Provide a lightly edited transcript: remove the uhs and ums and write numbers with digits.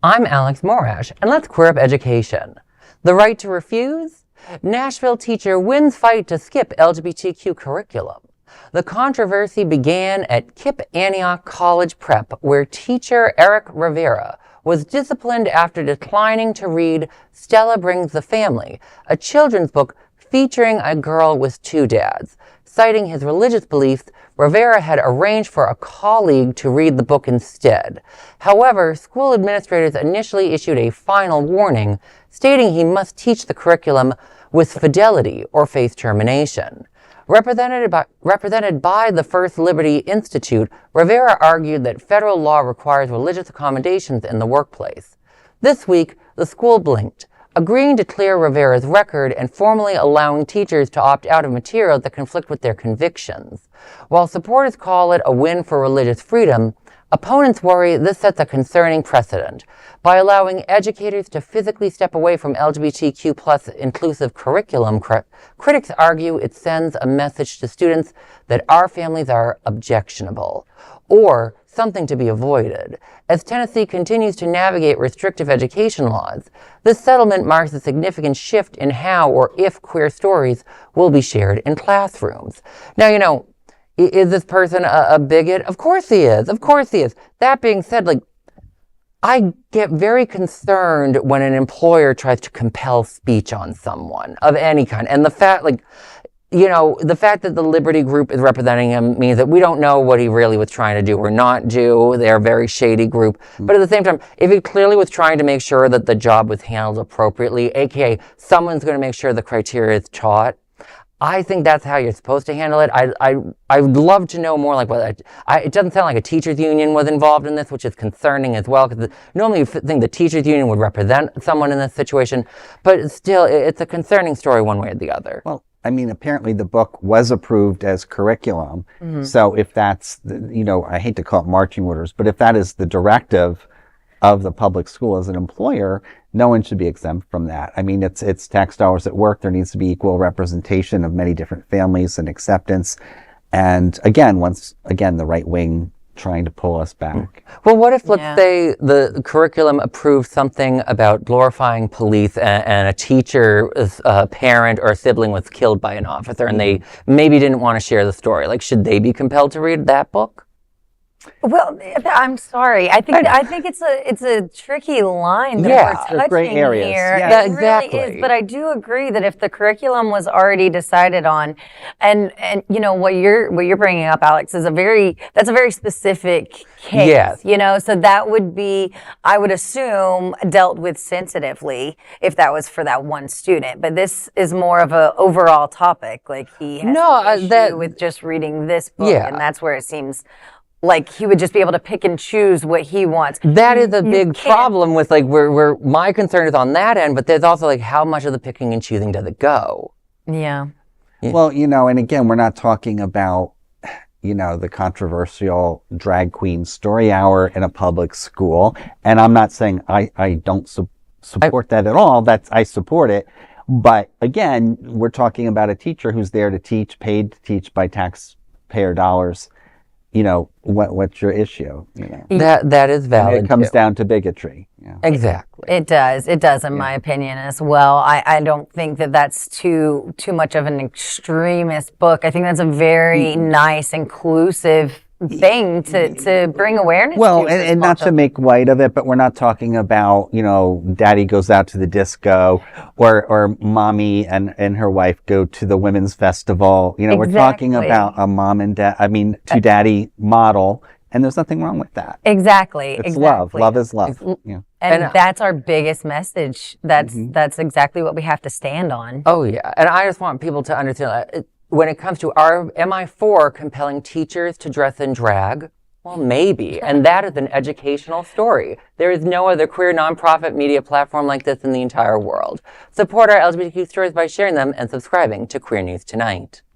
I'm Alex Morash, and let's queer up education. The right to refuse? Nashville teacher wins fight to skip LGBTQ curriculum. The controversy began at KIPP Antioch College Prep, where teacher Eric Rivera was disciplined after declining to read Stella Brings the Family, a children's book featuring a girl with two dads. Citing his religious beliefs, Rivera had arranged for a colleague to read the book instead. However, school administrators initially issued a final warning, stating he must teach the curriculum with fidelity or face termination. Represented by the First Liberty Institute, Rivera argued that federal law requires religious accommodations in the workplace. This week, the school blinked, agreeing to clear Rivera's record and formally allowing teachers to opt out of materials that conflict with their convictions. While supporters call it a win for religious freedom, opponents worry this sets a concerning precedent. By allowing educators to physically step away from LGBTQ+-inclusive curriculum, critics argue it sends a message to students that our families are objectionable, or something to be avoided. As Tennessee continues to navigate restrictive education laws, this settlement marks a significant shift in how or if queer stories will be shared in classrooms. Now, is this person a bigot? Of course he is. Of course he is. That being said, I get very concerned when an employer tries to compel speech on someone of any kind. And the fact, the fact that the Liberty Group is representing him means that we don't know what he really was trying to do or not do. They're a very shady group. But at the same time, if he clearly was trying to make sure that the job was handled appropriately, aka someone's going to make sure the criteria is taught, I think that's how you're supposed to handle it. I would love to know more it doesn't sound like a teachers union was involved in this, which is concerning as well, because normally you think the teachers union would represent someone in this situation, but still, it's a concerning story one way or the other. Well, apparently the book was approved as curriculum. Mm-hmm. So if that's, I hate to call it marching orders, but if that is the directive of the public school as an employer, no one should be exempt from that. It's tax dollars at work. There needs to be equal representation of many different families and acceptance. And again, the right wing trying to pull us back. Well, what if, let's say, the curriculum approved something about glorifying police and a teacher, a parent, or a sibling was killed by an officer, and they maybe didn't want to share the story? Should they be compelled to read that book? Well, I'm sorry. I think it's a tricky line that we're touching gray areas. here. Yeah, it exactly. Really is, but I do agree that if the curriculum was already decided on, and what you're bringing up, Alex, is a very specific case. Yes. So that would be, I would assume, dealt with sensitively if that was for that one student. But this is more of a overall topic. He has an issue with just reading this book, and that's where it seems like he would just be able to pick and choose what he wants. That is a big problem with where my concern is on that end, but there's also how much of the picking and choosing does it go? Yeah. Well, and again, we're not talking about, the controversial drag queen story hour in a public school. And I'm not saying I don't support that at all. I support it. But again, we're talking about a teacher who's there to teach, paid to teach by taxpayer dollars. What's your issue? That is valid. And it comes down to bigotry. Yeah. Exactly. It does, in my opinion as well. I don't think that that's too much of an extremist book. I think that's a very nice, inclusive thing to bring awareness to. And not to make light of it, but we're not talking about, daddy goes out to the disco or mommy and her wife go to the women's festival. We're talking about a mom and to daddy model, and there's nothing wrong with that. Exactly. It's love. Love is love. Yeah. And that's our biggest message. That's exactly what we have to stand on. Oh yeah. And I just want people to understand that when it comes to am I for compelling teachers to dress in drag? Well, maybe. And that is an educational story. There is no other queer nonprofit media platform like this in the entire world. Support our LGBTQ stories by sharing them and subscribing to Queer News Tonight.